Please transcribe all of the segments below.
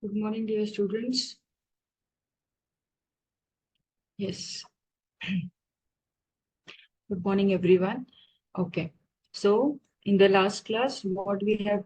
Good morning, dear students. Yes, good morning, everyone. Okay, so in the last class, what we have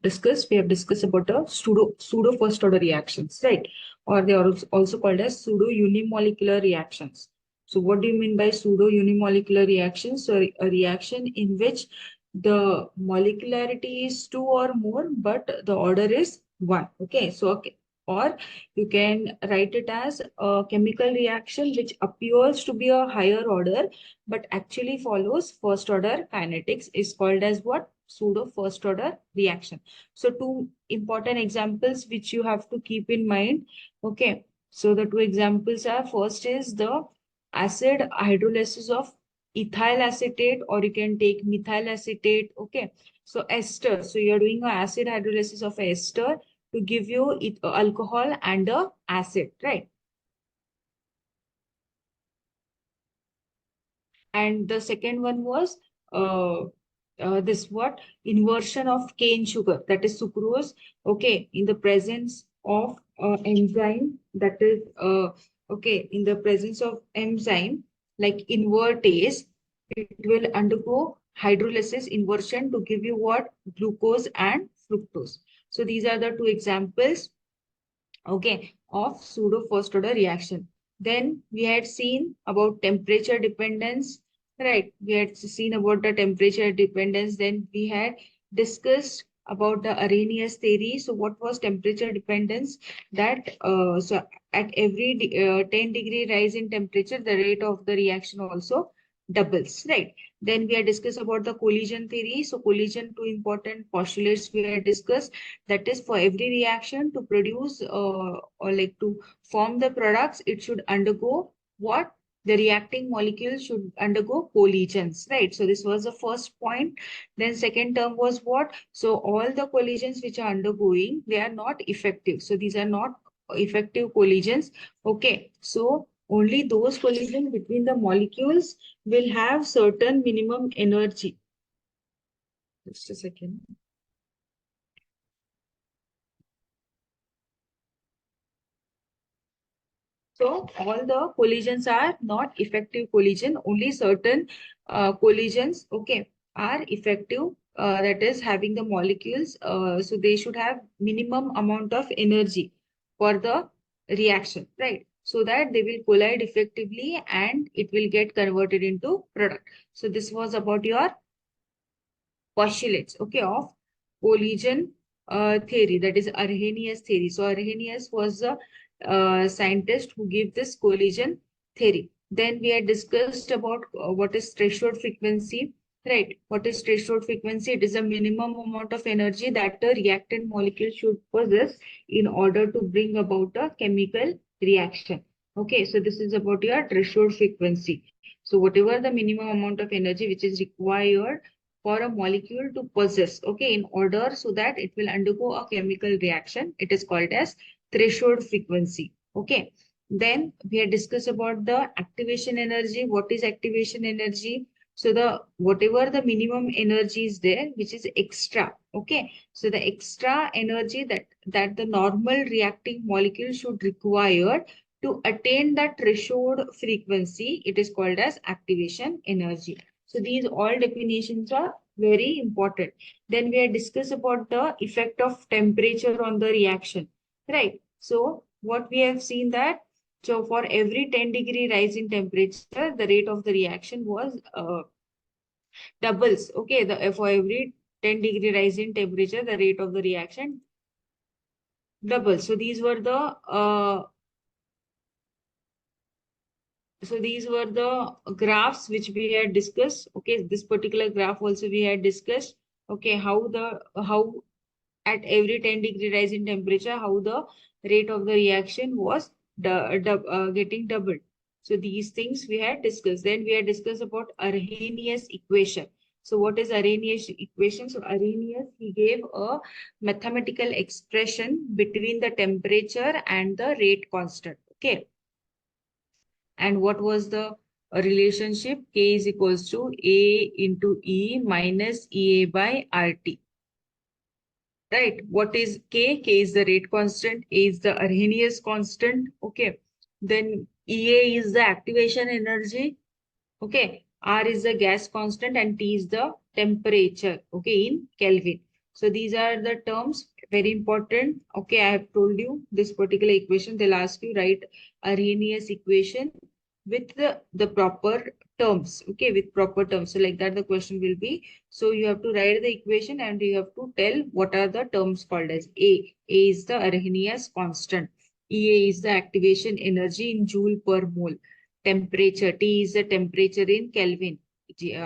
discussed, we have discussed about the pseudo first order reactions, right? Or they are also called as pseudo unimolecular reactions. So, what do you mean by pseudo unimolecular reactions? So, a reaction in which the molecularity is two or more, but the order is one. Okay, so okay. Or you can write it as a chemical reaction which appears to be a higher order but actually follows first order kinetics is called as what? Pseudo first order reaction. So two important examples which you have to keep in mind. Okay. So the two examples are, first is the acid hydrolysis of ethyl acetate, or you can take methyl acetate. Okay. So ester. So you're doing an acid hydrolysis of ester to give you alcohol and a acid, right? And the second one was uh, this what? Inversion of cane sugar, that is sucrose, okay, in the presence of enzyme, that is okay, in the presence of enzyme like invertase, it will undergo hydrolysis inversion to give you what? Glucose and fructose. So these are the two examples, okay, of pseudo first order reaction. Then we had seen about temperature dependence, right? We had seen about the temperature dependence. Then we had discussed about the Arrhenius theory. So what was temperature dependence? That so at every 10-degree rise in temperature, the rate of the reaction also doubles, right? Then we had discussed about the collision theory. So collision, two important postulates we had discussed, that is, for every reaction to produce or like to form the products, it should undergo what? The reacting molecule should undergo collisions, right? So this was the first point. Then second term was what? So all the collisions which are undergoing, they are not effective. So these are not effective collisions. Okay. So only those collisions between the molecules will have certain minimum energy. Just a second. So all the collisions are not effective collision. Only certain collisions, okay, are effective. That is having the molecules. So they should have minimum amount of energy for the reaction, right? So that they will collide effectively and it will get converted into product. So this was about your postulates, okay, of collision theory, that is Arrhenius theory. So Arrhenius was a scientist who gave this collision theory. Then we had discussed about what is threshold frequency, right? What is threshold frequency? It is a minimum amount of energy that the reactant molecule should possess in order to bring about a chemical reaction. Okay, so this is about your threshold frequency. So whatever the minimum amount of energy which is required for a molecule to possess, okay, in order so that it will undergo a chemical reaction, it is called as threshold frequency. Okay. Then we had discussed about the activation energy. What is activation energy? So the whatever the minimum energy is there, which is extra, okay, so the extra energy that the normal reacting molecule should require to attain that threshold frequency, it is called as activation energy. So these all definitions are very important. Then we had discussed about the effect of temperature on the reaction, right? So what we have seen that, so for every 10-degree rise in temperature, the rate of the reaction was doubles. Okay, the for every 10-degree rise in temperature, the rate of the reaction doubles. So these were the graphs which we had discussed. Okay, this particular graph also we had discussed. Okay, how at every 10-degree rise in temperature, how the rate of the reaction was getting doubled. So these things we had discussed. Then we had discussed about Arrhenius equation. So what is Arrhenius equation? So Arrhenius, he gave a mathematical expression between the temperature and the rate constant. Okay. And what was the relationship? K is equals to A into E minus EA by RT. right? What is K? K is the rate constant, A is the Arrhenius constant, okay? Then EA is the activation energy, okay? R is the gas constant and T is the temperature, okay, in Kelvin. So these are the terms, very important. Okay, I have told you this particular equation. They'll ask you write Arrhenius equation with the proper terms, okay, with proper terms. So like that the question will be. So you have to write the equation and you have to tell what are the terms called as A. A is the Arrhenius constant. EA is the activation energy in joule per mole. Temperature, T is the temperature in Kelvin.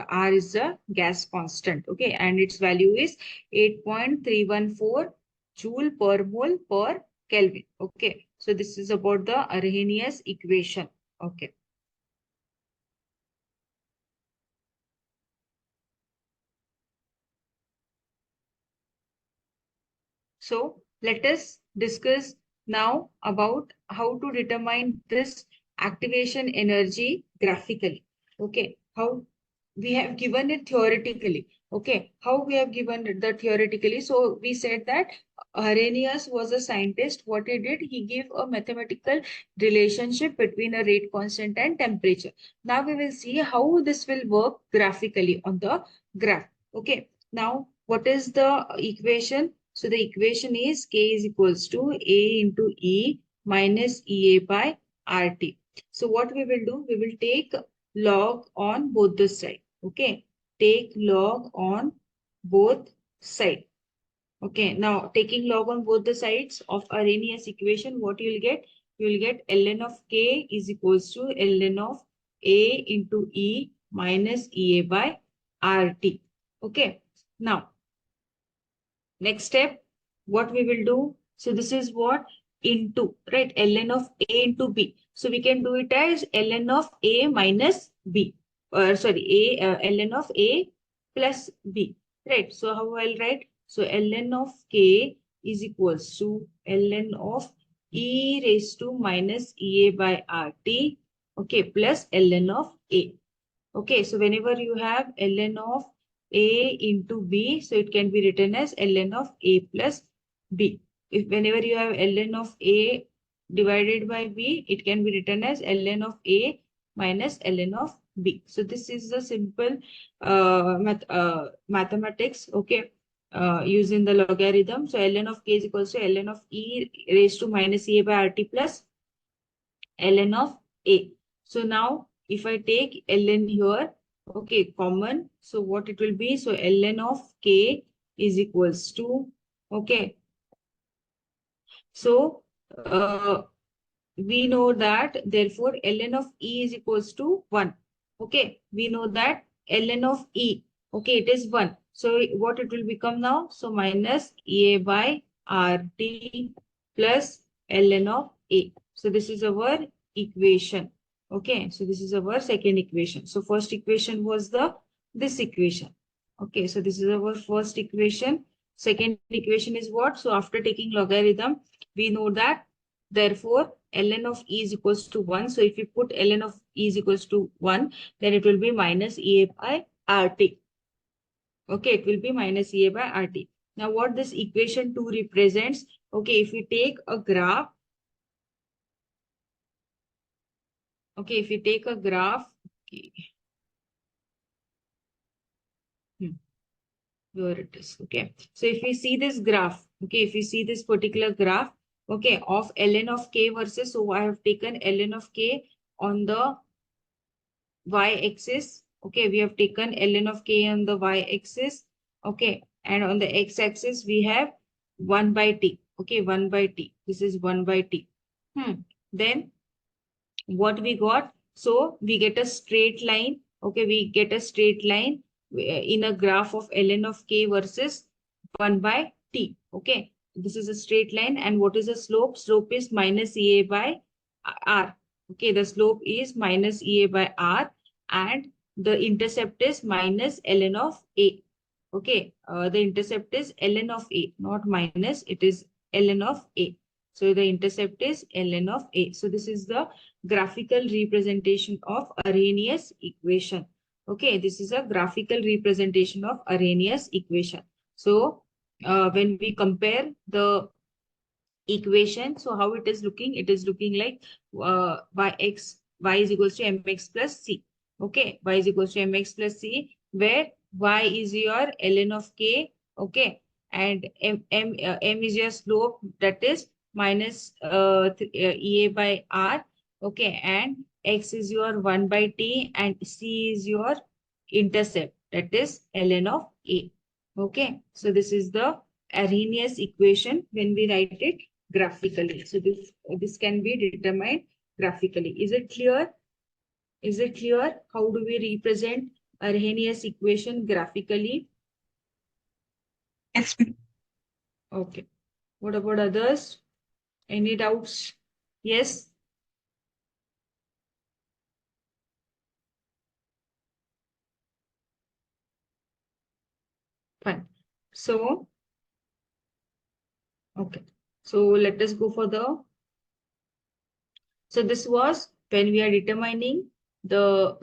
R is the gas constant, okay, and its value is 8.314 joule per mole per Kelvin, okay. So this is about the Arrhenius equation, okay. So let us discuss now about how to determine this activation energy graphically. Okay, how we have given it theoretically. Okay, how we have given it the theoretically. So we said that Arrhenius was a scientist. What he did, he gave a mathematical relationship between a rate constant and temperature. Now we will see how this will work graphically on the graph. Okay, now what is the equation? So the equation is K is equals to A into E minus EA by RT. So what we will do, we will take log on both the side. Okay, take log on both side. Okay, now taking log on both the sides of Arrhenius equation, what you will get? You will get ln of K is equals to ln of A into E minus EA by RT. Okay, now next step, what we will do. So this is what into, right? Ln of A into B. So we can do it as ln of A minus B. Sorry, ln of A plus B. Right. So how I'll write? So ln of K is equals to ln of E raised to minus EA by RT. Okay, plus ln of A. Okay, so whenever you have ln of A into B, so it can be written as ln of A plus B. If whenever you have ln of A divided by B, it can be written as ln of A minus ln of B. So this is the simple mathematics, okay, using the logarithm. So ln of K is equals to ln of E raised to minus A by RT plus ln of A. So now if I take ln here, okay, common. So what it will be? So ln of K is equals to, okay. So we know that therefore ln of E is equals to 1. Okay, we know that ln of E, okay, it is 1. So what it will become now? So minus A by RT plus ln of A. So this is our equation. Okay, so this is our second equation. So first equation was the this equation. Okay, so this is our first equation. Second equation is what? So after taking logarithm, we know that therefore ln of E is equals to 1. So if you put ln of E is equals to 1, then it will be minus EA by RT. Okay, it will be minus EA by RT. Now what this equation 2 represents? Okay, if we take a graph, okay, if you take a graph, okay, here it is. Okay, so if we see this graph, okay, if we see this particular graph, okay, of ln of K versus, so I have taken ln of K on the y-axis. Okay, we have taken ln of K on the y-axis. Okay, and on the x-axis we have 1 by t. Okay, 1 by t. This is 1 by t. Then what we got? So we get a straight line. Okay, we get a straight line in a graph of ln of K versus 1 by t. Okay, this is a straight line. And what is the slope? Slope is minus EA by R. Okay, the slope is minus EA by R and the intercept is minus ln of A. Okay, the intercept is ln of A, not minus, it is ln of A. So the intercept is ln of A. So this is the graphical representation of Arrhenius equation. Okay, this is a graphical representation of Arrhenius equation. So when we compare the equation, so how it is looking? It is looking like y is equals to mx plus c. Okay, y is equals to mx plus c, where y is your ln of k. Okay, and m is your slope, that is minus ea by r. Okay, and x is your 1 by t, and c is your intercept, that is ln of a. Okay, so this is the Arrhenius equation when we write it graphically. So this can be determined graphically. Is it clear? Is it clear? How do we represent Arrhenius equation graphically? Yes. Okay. What about others? Any doubts? Yes? Fine. So, okay. So let us go for the. So this was when we are determining the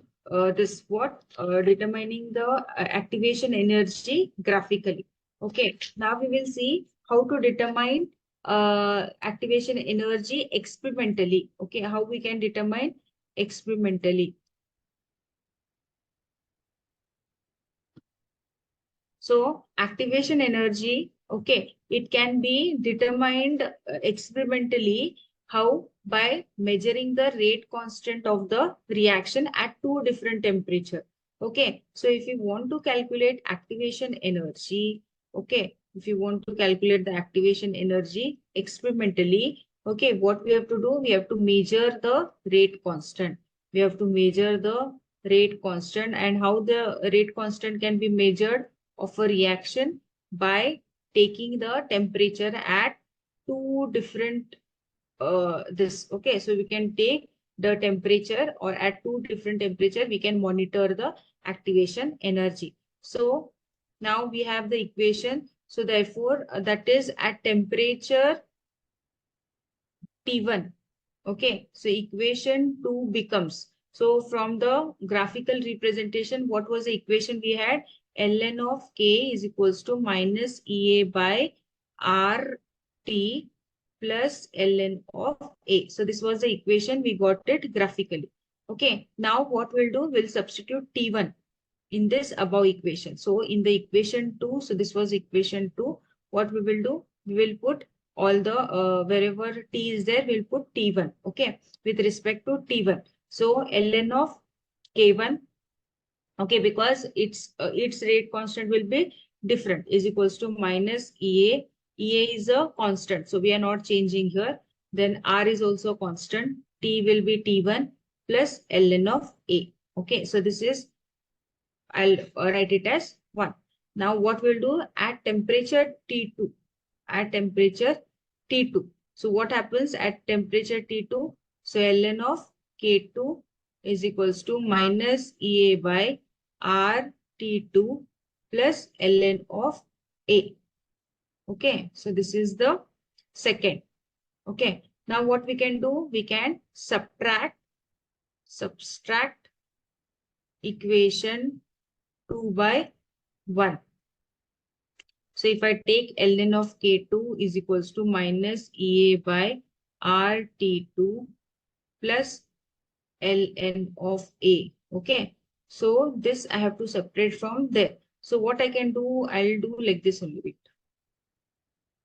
determining the activation energy graphically. Okay, now we will see how to determine activation energy experimentally. Okay, how we can determine experimentally. So activation energy, okay, it can be determined experimentally. How? By measuring the rate constant of the reaction at two different temperature. Okay, so if you want to calculate activation energy, okay, if you want to calculate the activation energy experimentally, okay, what we have to do? We have to measure the rate constant. We have to measure the rate constant, and how the rate constant can be measured of a reaction by taking the temperature at two different this. Okay, so we can take the temperature, or at two different temperature we can monitor the activation energy. So now we have the equation. So therefore that is at temperature T1. Okay, so equation 2 becomes, so from the graphical representation, what was the equation we had? Ln of k is equals to minus Ea by RT plus ln of A. So this was the equation, we got it graphically. Okay, now what we'll do, we'll substitute T1 in this above equation. So in the equation 2, so this was equation 2, what we will do? We will put all the, wherever t is there, we'll put t1, okay, with respect to t1. So ln of k1, okay, because its rate constant will be different, is equals to minus Ea. Ea is a constant, so we are not changing here. Then R is also constant. T will be T1 plus ln of A. Okay, so this is, I'll write it as 1. Now what we'll do at temperature T2, at temperature T2. So what happens at temperature T2? So ln of K2 is equals to minus Ea by R T2 plus ln of A. Okay, so this is the second. Okay, now what we can do? We can subtract equation 2 by 1. So if I take ln of K2 is equals to minus Ea by RT2 plus ln of A. Okay. So this I have to separate from there. So what I can do, I'll do like this only. Wait.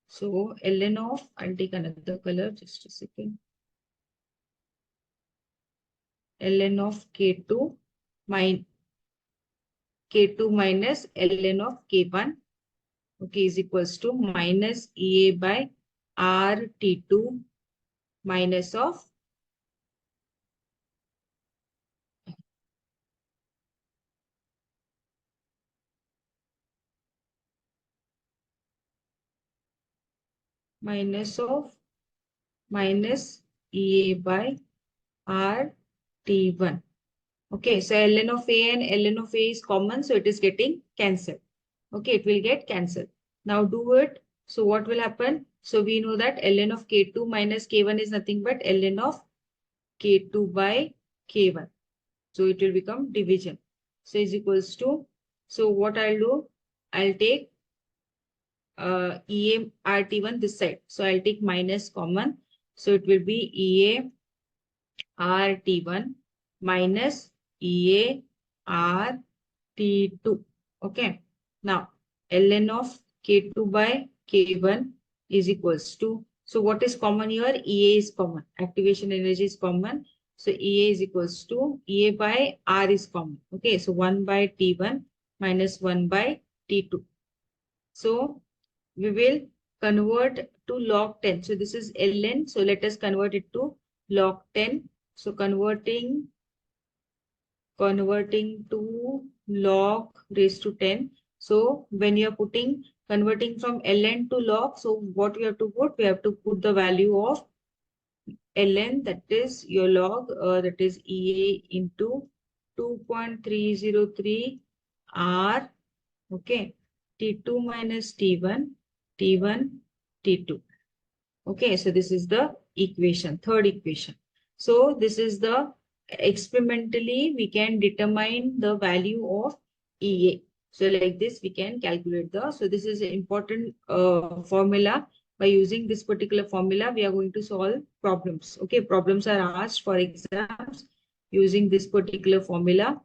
So ln of, I'll take another color, just a second. Ln of K2 minus ln of K1, okay, is equals to minus Ea by RT2 minus of minus Ea by RT1. Okay, so ln of A and ln of A is common, so it is getting cancelled. Okay, it will get cancelled. Now do it. So what will happen? So we know that ln of K2 minus K1 is nothing but ln of K2 by K1. So it will become division. So is equals to, so what I'll do, I'll take EA RT1 this side. So I'll take minus common. So it will be EA RT1 minus EA RT2. Okay. Now ln of K2 by K1 is equals to, so what is common here? EA is common. Activation energy is common. So EA is equals to EA by R is common. Okay. So 1 by T1 minus 1 by T2. So we will convert to log 10. So this is ln. So let us convert it to log 10. So converting to log raised to 10. So when you are converting from ln to log, so what we have to put? We have to put the value of ln, that is your log, that is EA into 2.303 R. Okay. T2 minus T1, T1, T2. Okay, so this is the equation, third equation. So this is the, experimentally we can determine the value of EA. So like this we can calculate the, so this is an important formula. By using this particular formula, we are going to solve problems. Okay, problems are asked for exams using this particular formula.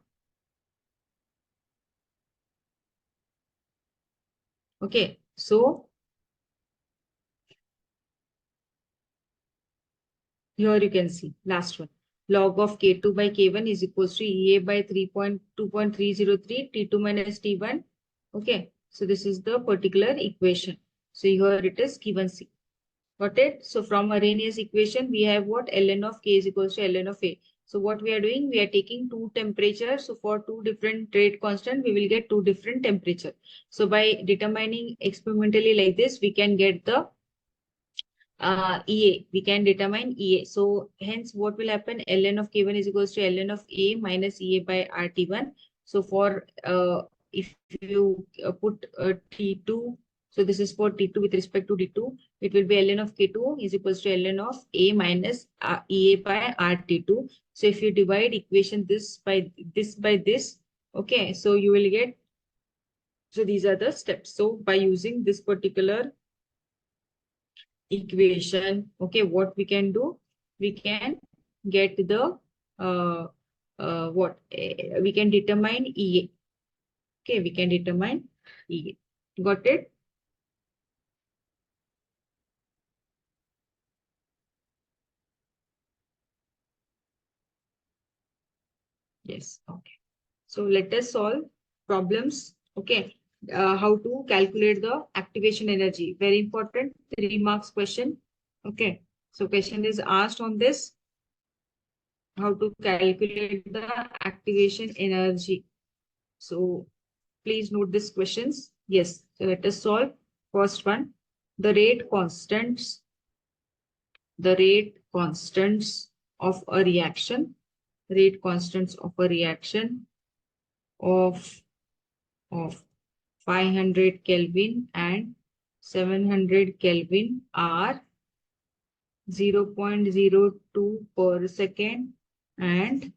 Okay, so here you can see last one. Log of K2 by K1 is equals to EA by 3.2.303 T2 minus T1. Okay. So this is the particular equation. So here it is given C. Got it? So from Arrhenius equation, we have what? Ln of K is equals to Ln of A. So what we are doing? We are taking two temperatures. So for two different rate constant, we will get two different temperature. So by determining experimentally like this, we can get the EA, we can determine EA. So hence what will happen? Ln of K1 is equals to Ln of A minus EA by RT1. So for if you put T2, so this is for T2 with respect to D2, it will be Ln of K2 is equals to Ln of A minus EA by RT2. So if you divide equation this by this, okay, so you will get, so these are the steps. So by using this particular equation, okay, what we can do? We can get the we can determine EA. Okay, we can determine EA. Got it? Yes. Okay. So let us solve problems. Okay. How to calculate the activation energy? Very important. 3 marks question. Okay. So question is asked on this. How to calculate the activation energy? So please note these questions. Yes, so let us solve. First one, the rate constants of a reaction, rate constants of a reaction of 500 Kelvin and 700 Kelvin are 0.02 per second and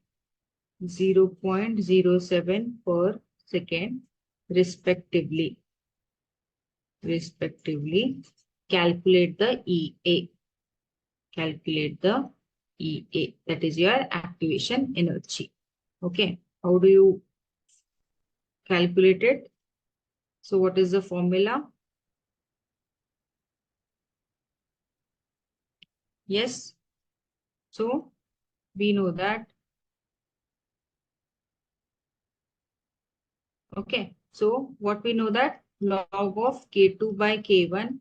0.07 per second respectively. Calculate the EA. Calculate the EA. That is your activation energy. Okay. How do you calculate it? So what is the formula? Yes. So we know that. Okay. So what we know that log of K2 by K1,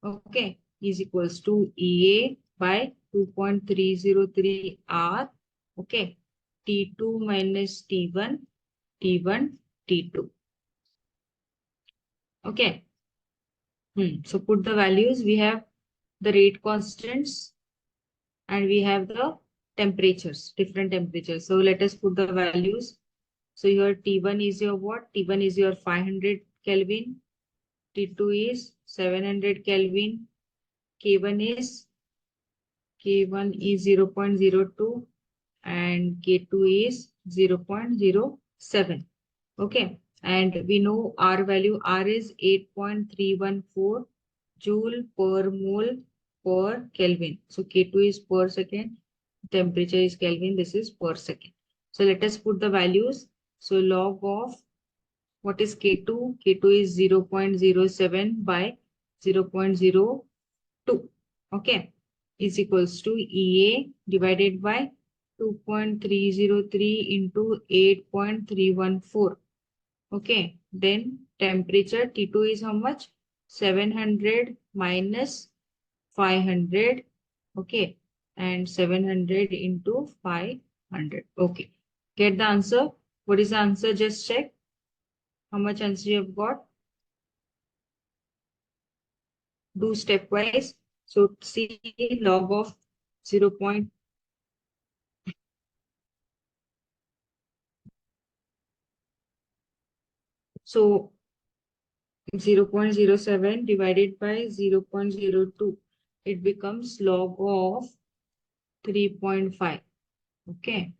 okay, is equals to EA by 2.303 R. Okay. T2 minus T1, T1, T2. Okay. So put the values. We have the rate constants and we have the temperatures, different temperatures. So let us put the values. So your T1 is your what? T1 is your 500 Kelvin. T2 is 700 Kelvin. K1 is 0.02 and K2 is 0.07. Okay. and we know R value. R is 8.314 joule per mole per Kelvin. So K2 is per second, temperature is Kelvin, this is per second. So let us put the values. So log of what is K2? K2 is 0.07 by 0.02. Okay, is equals to EA divided by 2.303 into 8.314. Okay, then temperature T2 is how much? 700 minus 500. Okay, and 700 into 500. Okay, get the answer. What is the answer? Just check how much answer you have got. Do stepwise. So see log of 0. So 0.07 divided by 0.02, it becomes log of 3.5. Okay,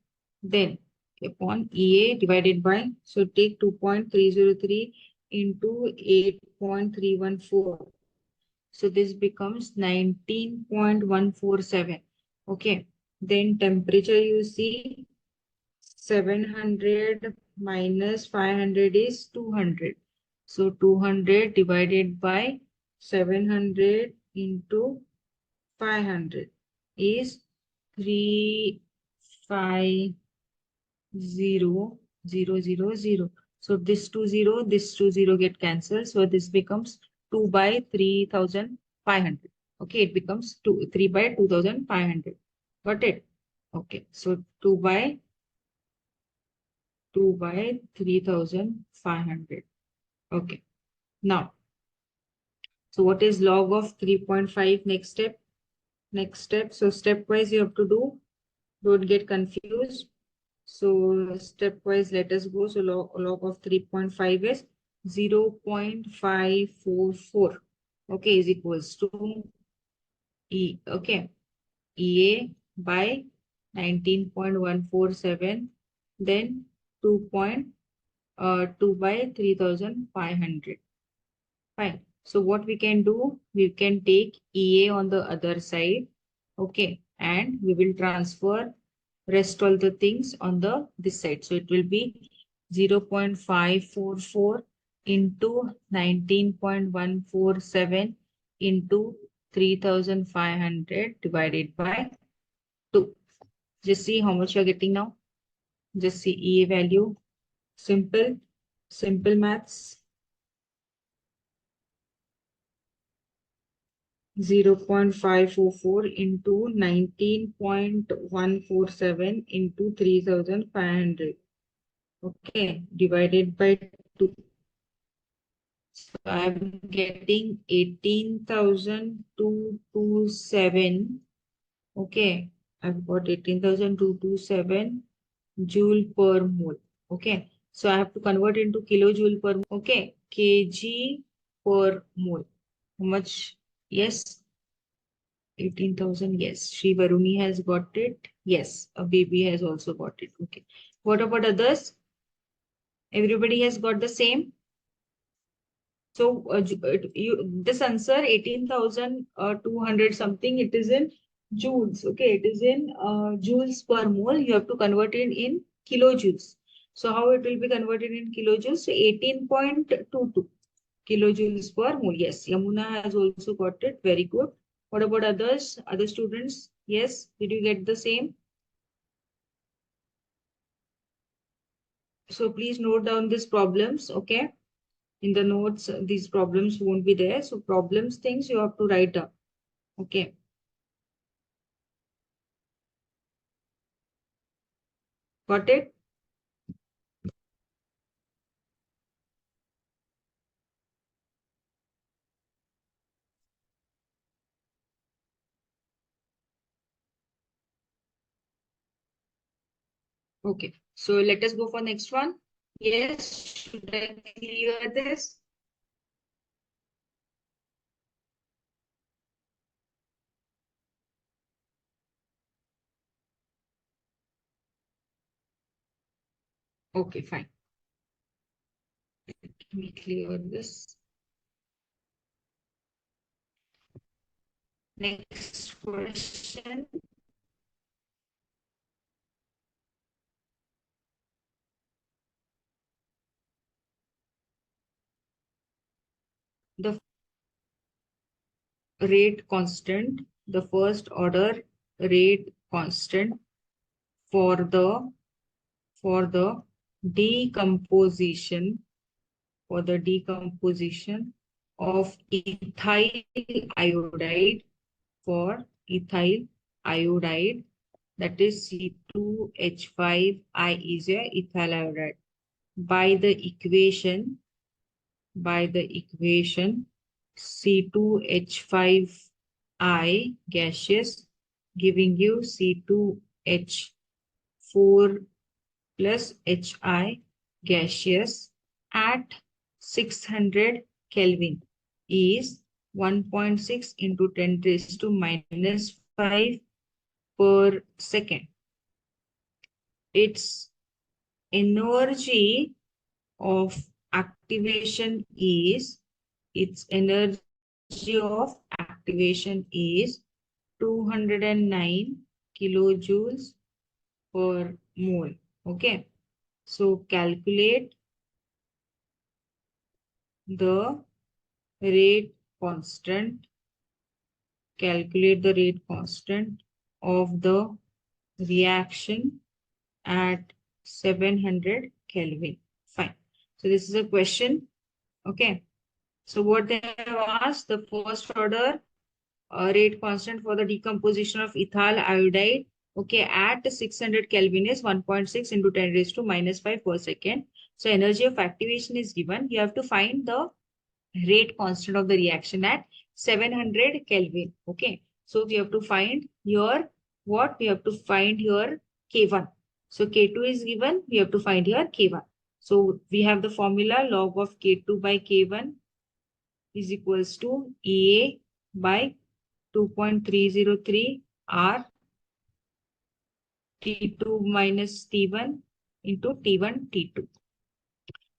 then upon EA divided by, so take 2.303 into 8.314. So this becomes 19.147. Okay, then temperature you see 700 minus 500 is 200. So 200 divided by 700 into 500 is 350,000. So this 20, this 20 get cancelled. So this becomes 2 by 3,500. Okay, it becomes 3 by 2,500. Got it? Okay, so 2 by 3,500. Okay, now, so what is log of 3.5? Next step. Next step. So stepwise you have to do. Don't get confused. So stepwise, let us go. So log of 3.5 is 0.544. Okay, is equals to E. Okay, EA by 19.147. Then 2 by 3,500. Fine. So what we can do, we can take EA on the other side. Okay. And we will transfer rest all the things on the this side. So it will be 0.544 into 19.147 into 3,500 divided by 2. Just see how much you're getting now. Just see EA value. Simple, simple maths. 0.544 into 19.147 into 3,500. Okay, divided by 2. So I'm getting 18,227. Okay, I've got 18,227 joule per mole. Okay, so I have to convert into kilojoule per mole. Okay, kg per mole. How much? Yes. 18,000. Yes. Shri Varuni has got it. Yes. A baby has also got it. Okay. What about others? Everybody has got the same. So this answer 18,200 something. It is in joules. Okay. It is in joules per mole. You have to convert it in kilojoules. So how it will be converted in kilojoules? So 18.22 kilojoules per mole. Yes. Yamuna has also got it. Very good. What about others? Other students? Yes. Did you get the same? So please note down these problems. Okay. In the notes, these problems won't be there. So problems, things you have to write down. Okay. Got it? Okay. So let us go for next one. Yes. Should I clear this? Okay, fine. Let me clear this. Next question. The rate constant, the first order rate constant for the decomposition of ethyl iodide, for ethyl iodide, that is C2H5I is a ethyl iodide, by the equation C2H5I gaseous giving you C2H4 plus Hi gaseous at 600 Kelvin is 1.6 into 10 raised to minus 5 per second. Its energy of activation is its energy of activation is 209 kilojoules per mole. Okay, so calculate the rate constant of the reaction at 700 Kelvin. Fine. So this is a question. Okay. So what they have asked, the first order rate constant for the decomposition of ethyl iodide, okay, at 600 Kelvin is 1.6 into 10 raised to minus 5 per second. So energy of activation is given. You have to find the rate constant of the reaction at 700 Kelvin. Okay. So we have to find here what? We have to find here K1. So K2 is given. We have to find here K1. So we have the formula log of K2 by K1 is equals to EA by 2.303 R T2 minus T1 into T1 T2.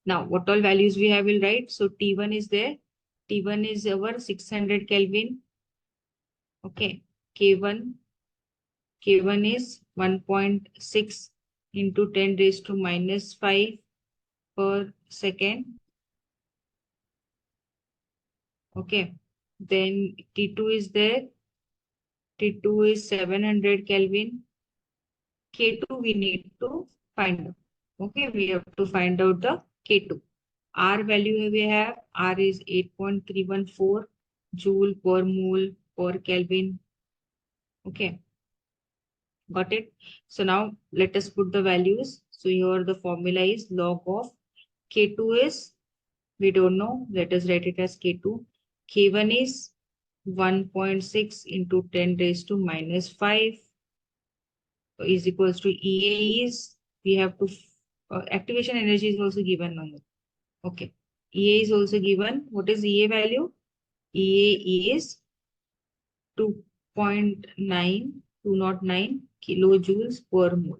Now, what all values we have will write. So T1 is there. T1 is our 600 Kelvin. Okay. K1 is 1.6 into 10 raised to minus 5 per second. Okay. Then T2 is there. T2 is 700 Kelvin. K2 we need to find out. Okay. We have to find out the K2. R value we have, R is 8.314 joule per mole per Kelvin. Okay, got it. So now let us put the values. So here the formula is log of K2 is, we don't know, let us write it as K2. K1 is 1.6 into 10 raised to minus 5 is equals to EA is, we have to, activation energy is also given now. Okay. EA is also given. What is EA value? EA is 2.9 kilojoules per mole.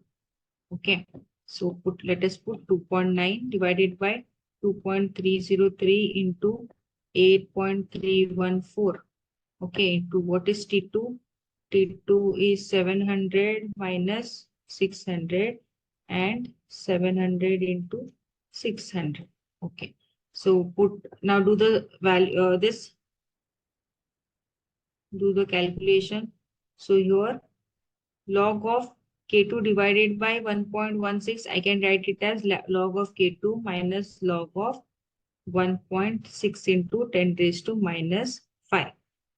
Okay. So let us put 2.9 divided by 2.303 into 8.314. Okay. Into what is T2? T2 is 700 minus 600 and 700 into 600. Okay. So now do the value, do the calculation. So here log of K2 divided by 1.16, I can write it as log of K2 minus log of 1.6 into 10 raised to minus 5.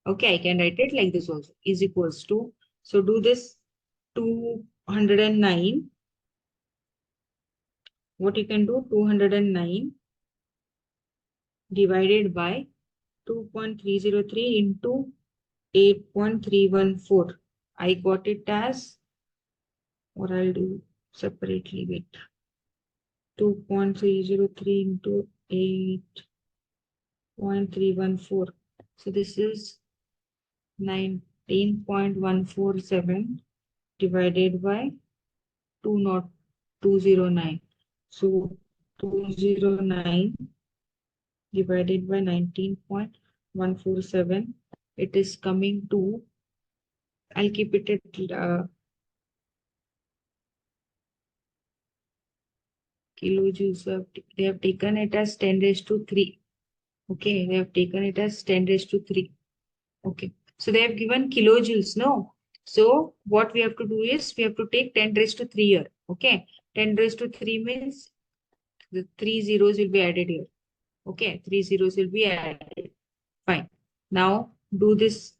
Okay, I can write it like this also, is equals to, so do this 209. What you can do, 209 divided by 2.303 into 8.314. I got it as, or I'll do separately, wait. 2.303 into 8.314. So this is 19.147 divided by 209. So 209 divided by 19.147. It is coming to, I'll keep it at kilojoules. They have taken it as 10 raised to 3. Okay, they have taken it as 10 raised to 3. Okay, so they have given kilojoules, no? So what we have to do is we have to take 10 raised to 3 here. Okay, 10 raised to 3 means the 3 zeros will be added here. Okay, 3 zeros will be added. Fine. Now do this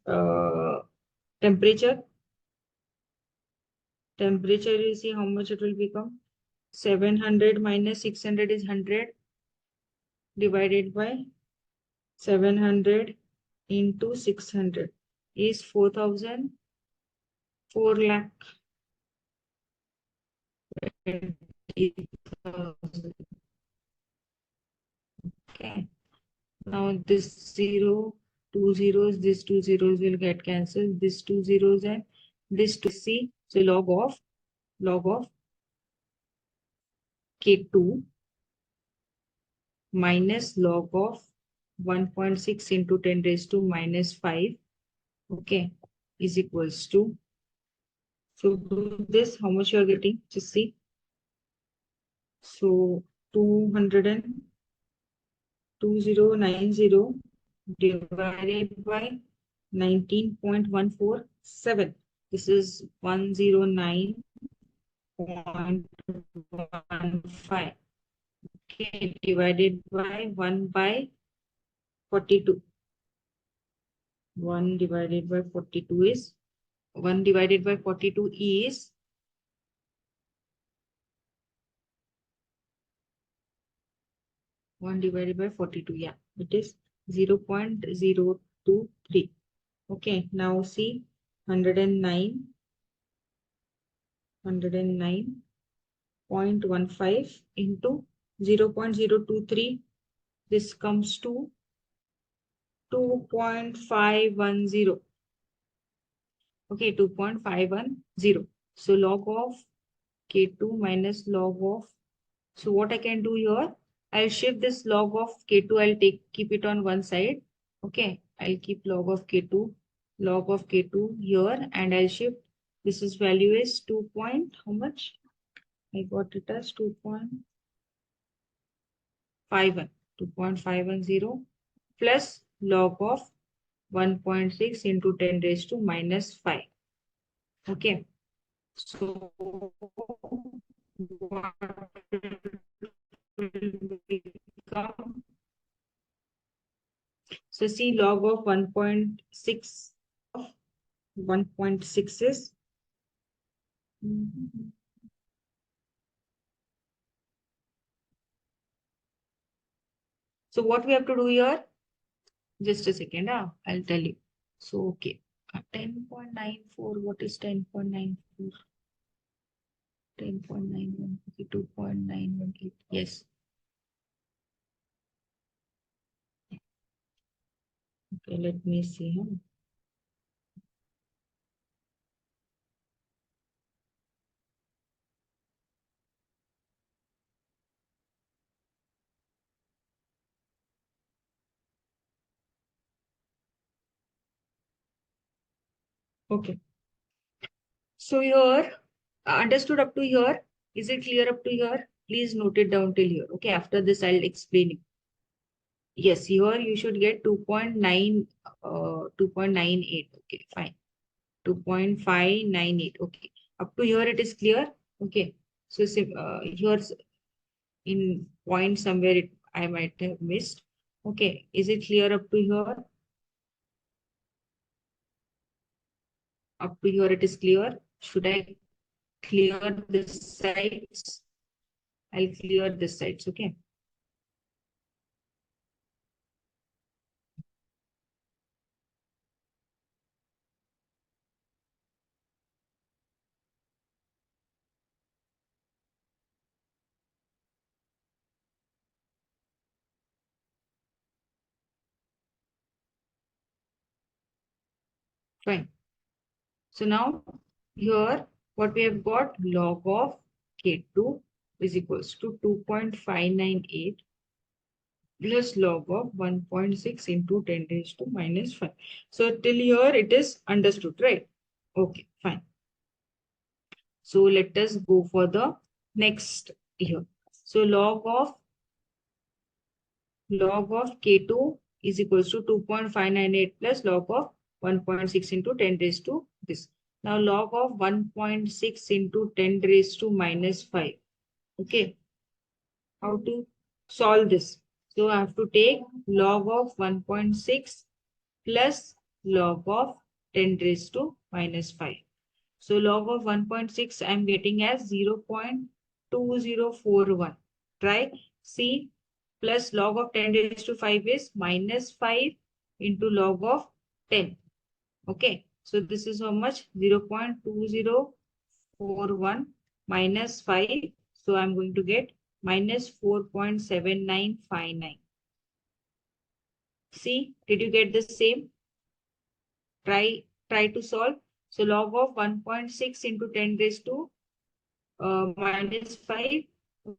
temperature. Temperature, you see how much it will become. 700 minus 600 is 100 divided by 700 into 600 is 4,000, 4 lakh. Okay. Now this zero, two zeros, these two zeros will get cancelled. These two zeros and this to see. So log of K2 minus log of 1.6 into 10 raised to minus 5. Okay, is equals to. So do this, how much you are getting? Just see. So 2090 divided by 19.147. This is 109.15. Okay, divided by 1 by 42. 1 divided by 42 is 1 divided by 42 is 1 divided by 42. Yeah, it is 0.023. Okay, now see 109.15 into 0.023. This comes to 2.510. Okay, 2.510. So log of K2 minus log of. So what I can do here, I'll shift this log of K2. I'll keep it on one side. Okay, I'll keep log of K2 here, and I'll shift. This is value is 2 point, how much? I got it as 2.51. 2.510 plus log of 1.6 into 10 raised to minus 5. Okay. So what will become? So see log of 1.6 of 1.6 is so what we have to do here? Just a second, I'll tell you. So okay, 10.94. What is 10.94? 10.91. Okay, 2.918. Yes. Okay, let me see. Okay. So here, understood up to here? Is it clear up to here? Please note it down till here. Okay, after this, I'll explain it. Yes, here you should get 2.9, 2.98. Okay, fine. 2.598. Okay. Up to here, it is clear. Okay. So here's in point somewhere I might have missed. Okay. Is it clear up to here? Up to here, it is clear. Should I clear this sides? I'll clear this sides. Okay. Fine. So now here what we have got, log of K2 is equals to 2.598 plus log of 1.6 into 10 raised to minus 5. So till here it is understood, right? Okay, fine. So let us go for the next here. So log of K2 is equals to 2.598 plus log of 1.6 into 10 raised to this. Now log of 1.6 into 10 raised to minus 5. Okay, how to solve this? So I have to take log of 1.6 plus log of 10 raised to minus 5. So log of 1.6 I'm getting as 0.2041. Try C plus log of 10 raised to 5 is minus 5 into log of 10. Okay. So this is how much? 0.2041 minus 5. So I'm going to get minus 4.7959. See, did you get the same? Try to solve. So log of 1.6 into 10 raised to minus 5.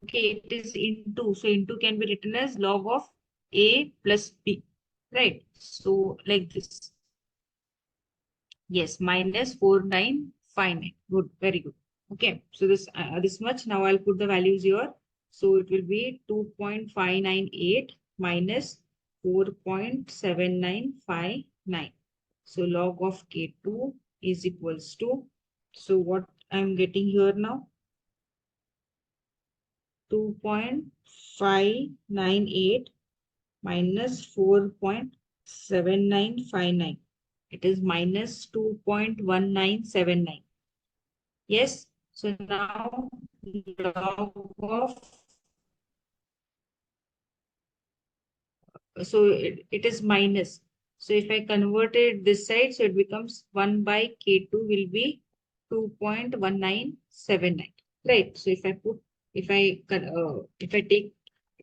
Okay, it is into. So into can be written as log of A plus B. Right. So like this. Yes, minus 4959. Good, very good. Okay, so this much. Now I'll put the values here. So it will be 2.598 minus 4.7959. So log of K2 is equals to, so what I'm getting here now, 2.598 minus 4.7959. It is minus 2.1979. Yes. So now log of, so it is minus. So if I convert it this side, so it becomes 1 by K2 will be 2.1979. Right. So if I take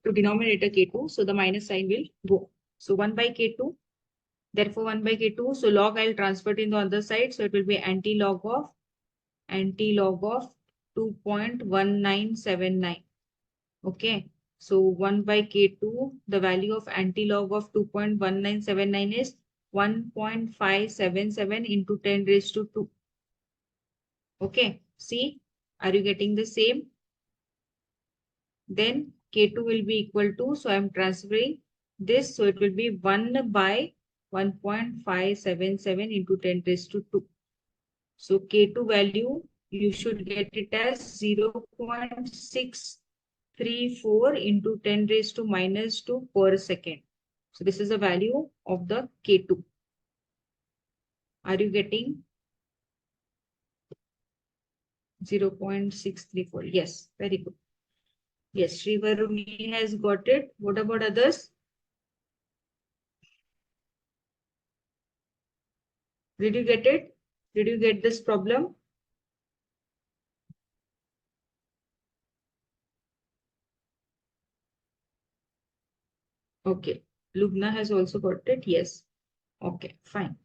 to denominator K2, so the minus sign will go. So 1 by K2, therefore 1 by K2. So log I'll transfer it in the other side. So it will be anti-log of 2.1979. Okay. So 1 by K2, the value of anti-log of 2.1979 is 1.577 into 10 raised to 2. Okay. See, are you getting the same? Then K2 will be equal to, so I'm transferring this. So it will be 1 by 1.577 into 10 raised to 2. So K2 value, you should get it as 0.634 into 10 raised to minus 2 per second. So this is the value of the K2. Are you getting 0.634? Yes, very good. Yes, Srivaruni has got it. What about others? Did you get it? Did you get this problem? Okay. Lubna has also got it. Yes. Okay, fine.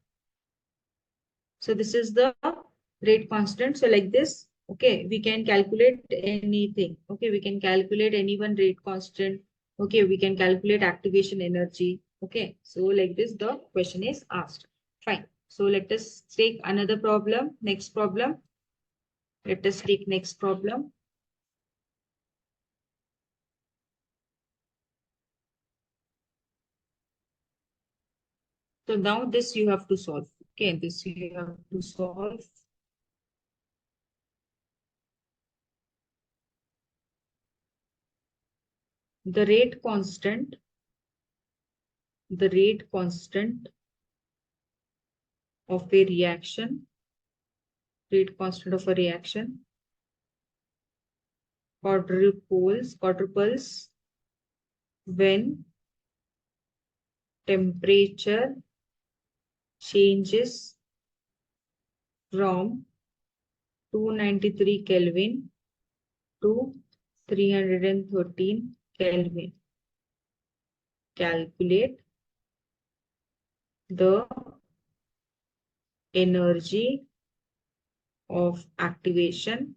So this is the rate constant. So like this, okay, we can calculate anything. Okay, we can calculate any one rate constant. Okay, we can calculate activation energy. Okay, so like this, the question is asked. Fine. So let us take another problem. Next problem. Let us take next problem. So now this you have to solve. Okay, this you have to solve. The rate constant of a reaction, quadruples when temperature changes from 293 Kelvin to 313 Kelvin. Calculate the energy of activation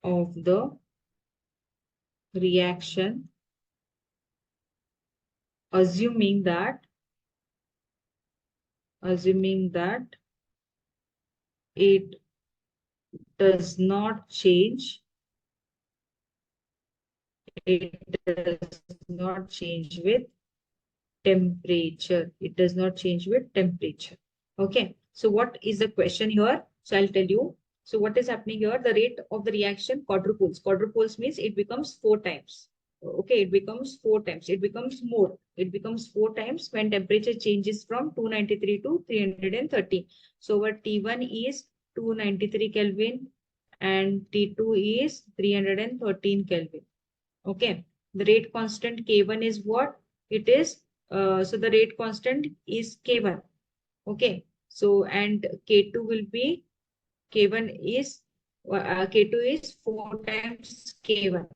of the reaction assuming that it does not change, it does not change with temperature. It does not change with temperature. Okay. So what is the question here? So I'll tell you. So what is happening here? The rate of the reaction quadruples. Quadruples means it becomes 4 times. Okay, it becomes 4 times. It becomes more. It becomes 4 times when temperature changes from 293 to 313. So what T1 is 293 Kelvin and T2 is 313 Kelvin. Okay. The rate constant K1 is what? It is, so the rate constant is K1. Okay. So, and K2 will be, K1 is, K2 is 4 times K1.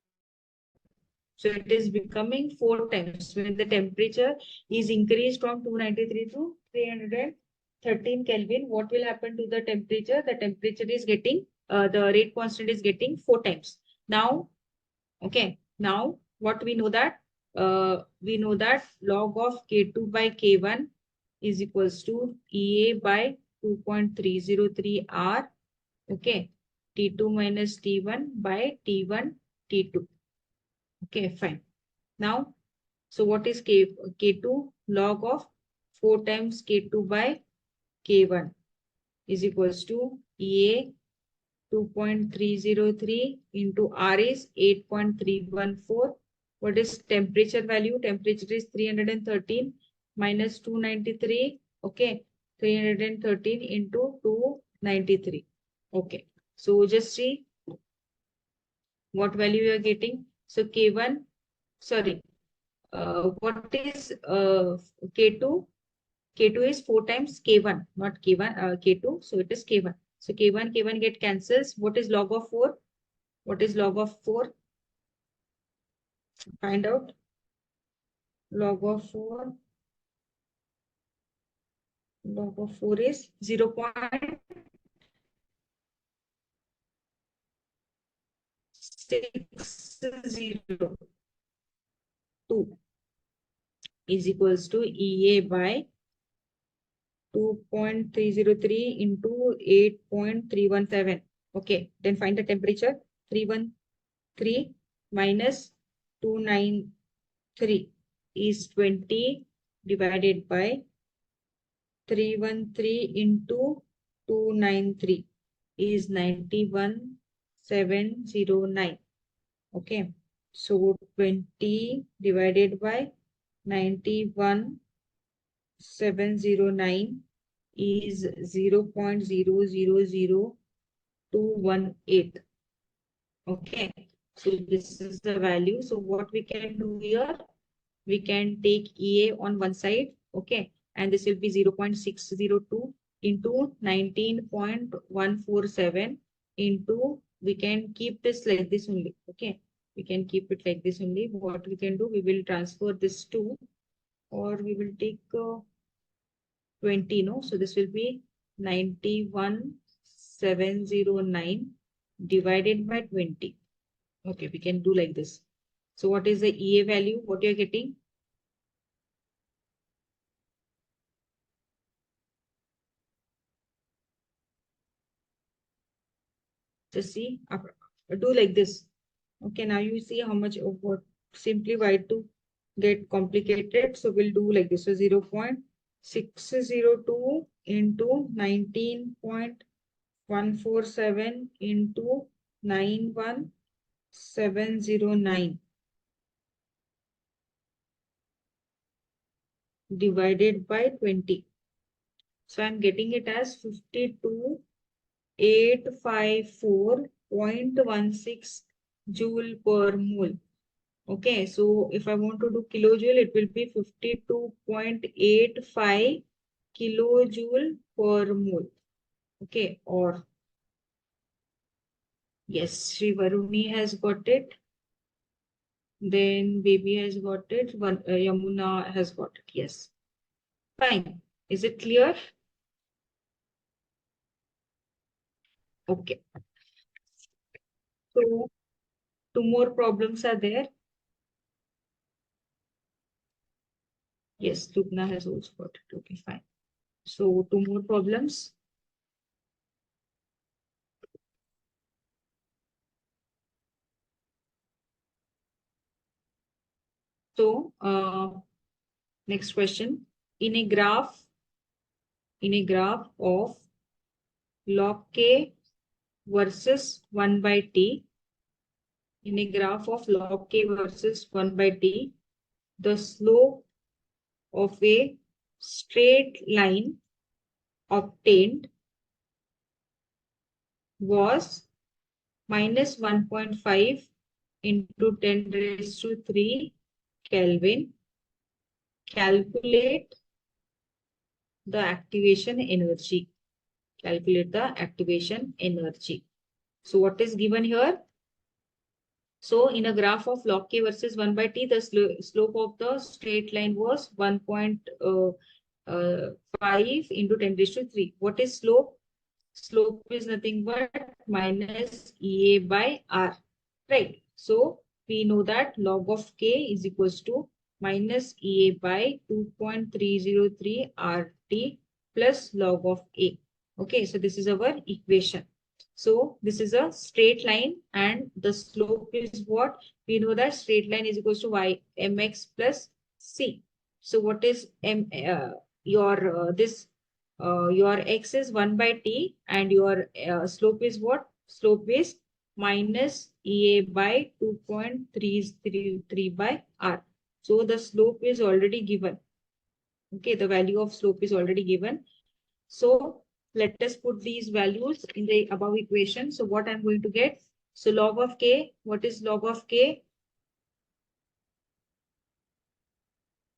So it is becoming 4 times when the temperature is increased from 293 to 313 Kelvin. What will happen to the temperature? The temperature is getting, the rate constant is getting 4 times. Now, okay, now what we know that log of K2 by K1 is equals to EA by 2.303 R. Okay, T2 minus T1 by T1 T2. Okay, fine. Now, so what is K2? Log of 4 times K2 by K1 is equals to EA 2.303 into R is 8.314. What is temperature value? Temperature is 313 minus 293. Okay, 313 into 293. Okay, so just see what value you are getting. So K1, sorry, what is K2? K2 is 4 times K1, not K1, K2. So it is K1. So K1, K1 get cancels. What is log of 4? What is log of 4? Find out. Log of 4. Log of 4 is 0.602 is equals to EA by 2.303 into 8.317. Okay, then find the temperature. 313 minus 293 is 20 divided by 313 into 293 is 91,709. Okay, so 20 divided by 91,709 is 0.000218. Okay, so this is the value. So what we can do here, we can take EA on one side, okay, and this will be 0.602 into 19.147 into, we can keep this like this only, okay, we can keep it like this only. What we can do, we will transfer this to, or we will take 20, no, so this will be 91,709 divided by 20. Okay, we can do like this. So what is the EA value? What you're getting? Just see, do like this. Okay, now you see how much of what, simply why to get complicated. So we'll do like this. So 0.602 into 19.147 into 91,709 divided by 20. So I'm getting it as 52,854.16 joule per mole. Okay, so if I want to do kilojoule, it will be 52.85 kilojoule per mole. Okay, or yes, Sri Varuni has got it. Then baby has got it. Yamuna has got it. Yes. Fine. Is it clear? Okay. So two more problems are there. Yes, Lubna has also got it. Okay, fine. So two more problems. So next question. In a graph, of log k versus 1 by t, in a graph of log k versus 1 by t, the slope of a straight line obtained was minus 1.5 into 10 raised to 3 Kelvin. Calculate the activation energy. Calculate the activation energy. So what is given here? So in a graph of log k versus 1 by t, the slope of the straight line was 1.5 into 10 raised to 3. What is slope? Slope is nothing but minus EA by R, right? So we know that log of K is equals to minus EA by 2.303 RT plus log of A. Okay, so this is our equation. So this is a straight line and the slope is what? We know that straight line is equals to y mx plus c. So what is your x is 1 by t and your slope is what? Slope is minus EA by 2.333 by R. So the slope is already given. Okay, the value of slope is already given. So let us put these values in the above equation. So what I'm going to get? So log of k, what is log of k?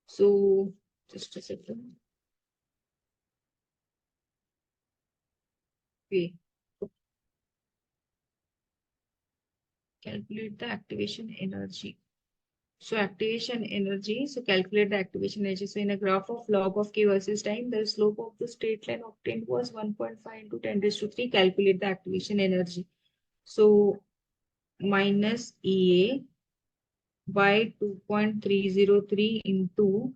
So just a second. Okay. Calculate the activation energy. So activation energy, so calculate the activation energy. So in a graph of log of k versus time, the slope of the straight line obtained was 1.5 into 10 raised to 3. Calculate the activation energy. So minus EA by 2.303 into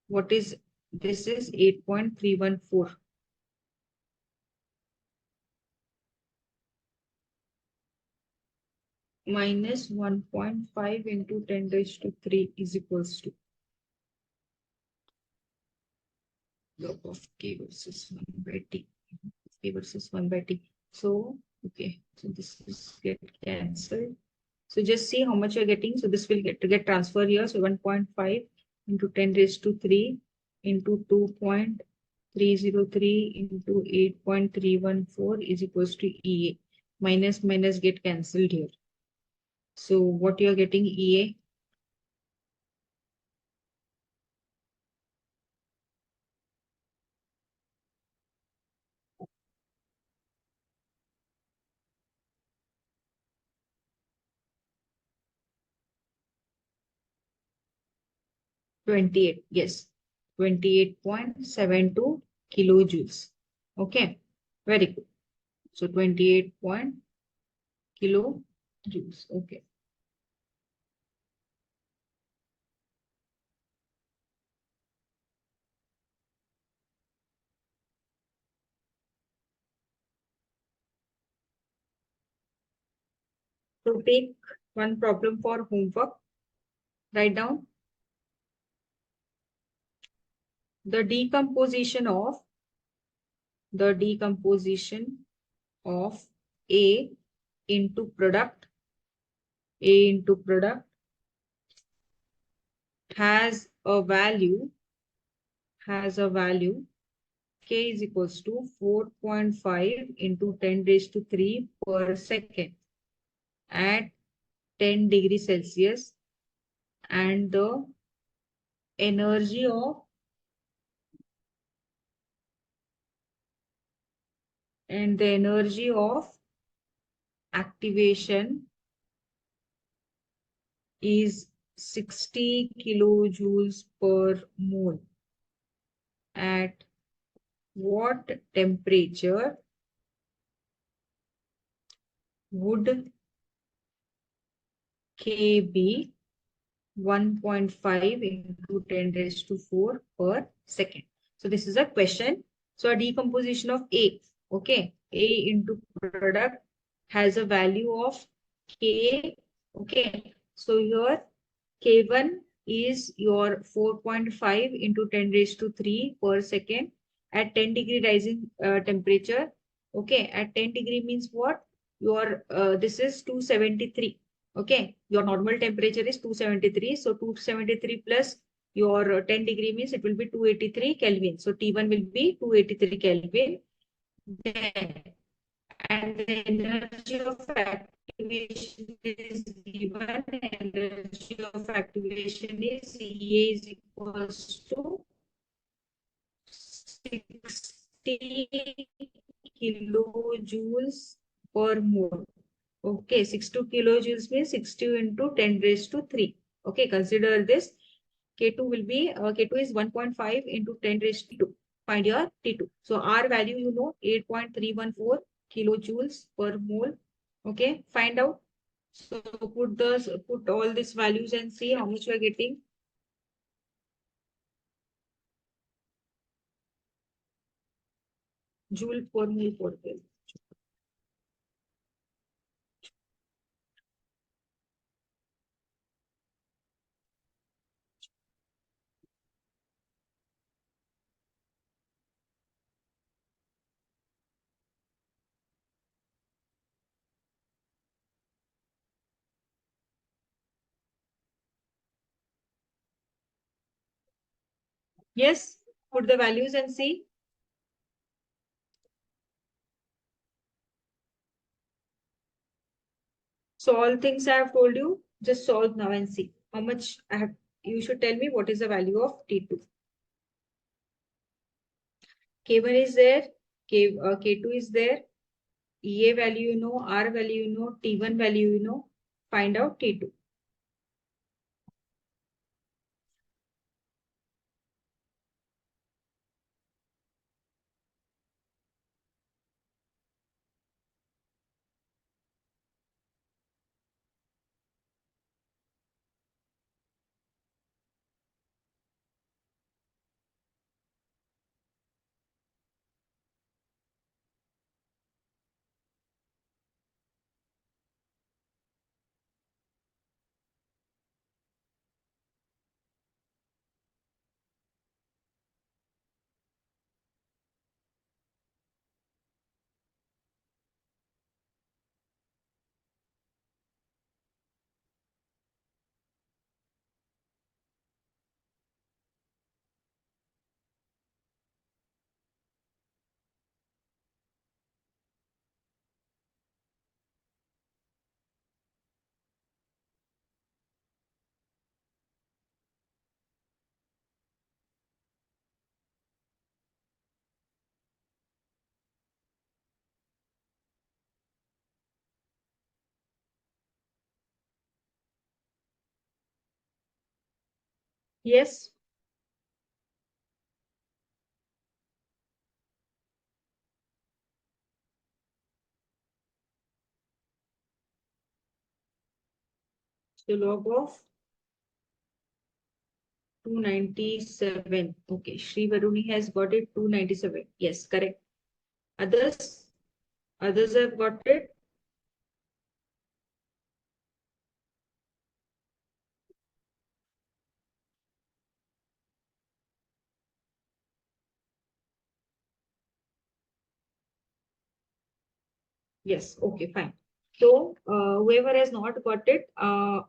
what is this is 8.314 minus 1.5 into 10 raised to 3 is equals to log of k versus 1 by t. K versus 1 by t. So, okay, so this is get cancelled. So just see how much you're getting. So this will get transferred here. So 1.5 into 10 raised to 3 into 2.303 into 8.314 is equals to EA. Minus minus get cancelled here. So what you're getting EA? 28. Yes. 28.72 kilojoules. Okay. Very good. So 28 kilojoules. Okay. So take one problem for homework. Write down the decomposition of A into product. A into product has a value K is equals to 4.5 into 10 raised to 3 per second at 10 degrees Celsius, and the energy of activation is 60 kilojoules per mole. At what temperature would K be 1.5 into 10 raised to 4 per second. So this is a question. So a decomposition of A, okay, A into product has a value of K, okay. So here K1 is your 4.5 into 10 raised to 3 per second at 10-degree rising temperature. Okay, at 10-degree means what? Your this is 273. Okay, your normal temperature is 273. So 273 plus your 10-degree means it will be 283 Kelvin. So T1 will be 283 Kelvin. Then, and the energy of activation is given. Energy of activation is EA is equals to 60 kilojoules per mole. Okay, 60 kilojoules means 60 into 10 raised to 3. Okay, consider this. K2 will be, K2 is 1.5 into 10 raised to 2. Find your T2. So R value, you know, 8.314 kilojoules per mole. Okay, find out. So put all these values and see how much you are getting. Joule per mole per Kelvin. Yes, put the values and see. So all things I have told you, just solve now and see how much I have. You should tell me what is the value of T2. K1 is there, K2 is there, EA value you know, R value you know, T1 value you know. Find out T2. Yes. So log of 297. Okay, Sri Varuni has got it 297. Yes, correct. Others, others have got it. Yes, okay, fine. So whoever has not got it, I'll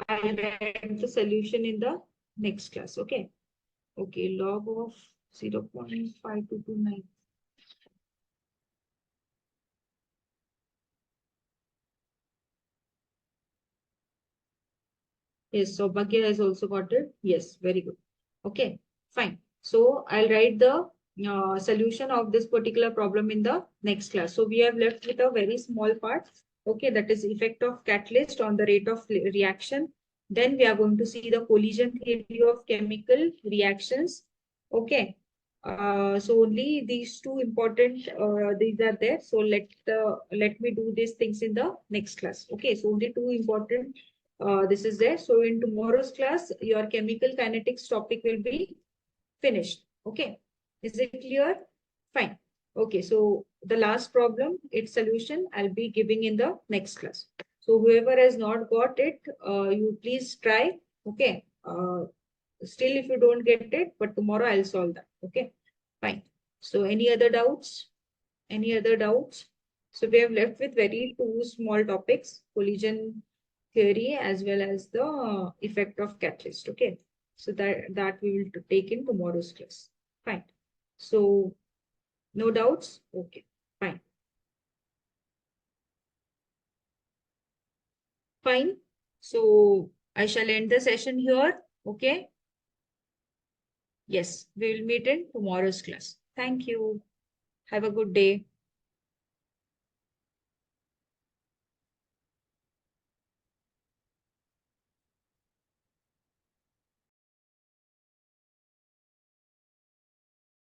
write the solution in the next class. Okay. Okay, log of 0.5229. Yes, so Bhagya has also got it. Yes, very good. Okay, fine. So I'll write the solution of this particular problem in the next class. So we have left with a very small part. Okay, that is effect of catalyst on the rate of reaction. Then we are going to see the collision theory of chemical reactions. Okay. So only these two important these are there. So let me do these things in the next class. Okay. So only two important this is there. So in tomorrow's class, your chemical kinetics topic will be finished. Okay. Is it clear? Fine. Okay. So the last problem, its solution, I'll be giving in the next class. So whoever has not got it, you please try. Okay. Still, if you don't get it, but tomorrow I'll solve that. Okay. Fine. So any other doubts? Any other doubts? So we have left with very two small topics, collision theory as well as the effect of catalyst. Okay. So that we will take in tomorrow's class. Fine. So no doubts? Okay. Fine. Fine. So I shall end the session here. Okay. Yes, we will meet in tomorrow's class. Thank you. Have a good day.